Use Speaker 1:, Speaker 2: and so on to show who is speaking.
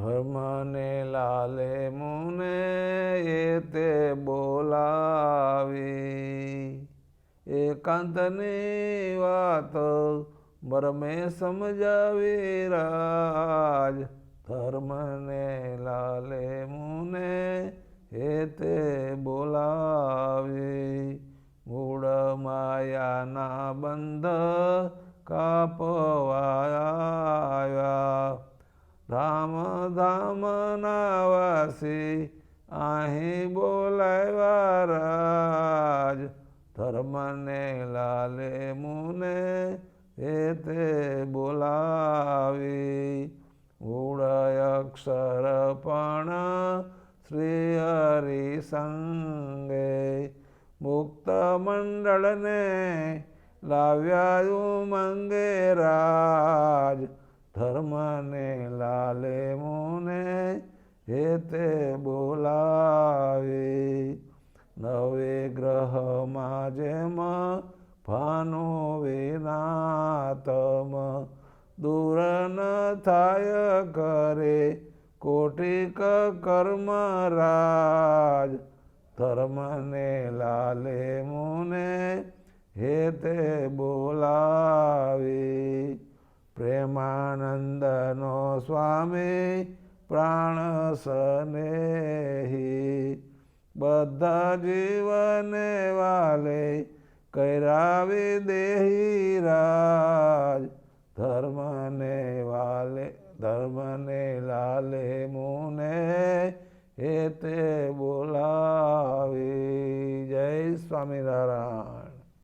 Speaker 1: ધર્મ ને લાલે મુને એતે બોલાવી, એકાંતની વાત મરમે સમજાવી રાજ. ધર્મ ને લાલે મુને એતે બોલાવી, મૂળ માયાના બંધ કાપવા આવ્યા. ધામ ધામના વાસી અહીં બોલાવ્યા રાજ. ધર્મ ને લાલે મુને એતે બોલાવી, મૂળ અક્ષર પણ શ્રી હરિ સંગે, મુક્ત મંડળને લાવ્યા ઉમંગે રાજ. ધર્મ ને લાલે મુને એતે બોલાવી, નવે ગ્રહમાં જેમ ભાનુ વિનાતમ, દૂર ન થાય કરે કોટિક કર્મ રાજ. ધર્મ ને લાલે મુને એતે બોલાવી, પ્રેમાનંદનો સ્વામી પ્રાણ સ્નેહી, બધા જીવને વાલે કર્યા વિદેહી રાજ. ધર્મ ને લાલે મુને એતે બોલાવી. જય સ્વામિનારાયણ.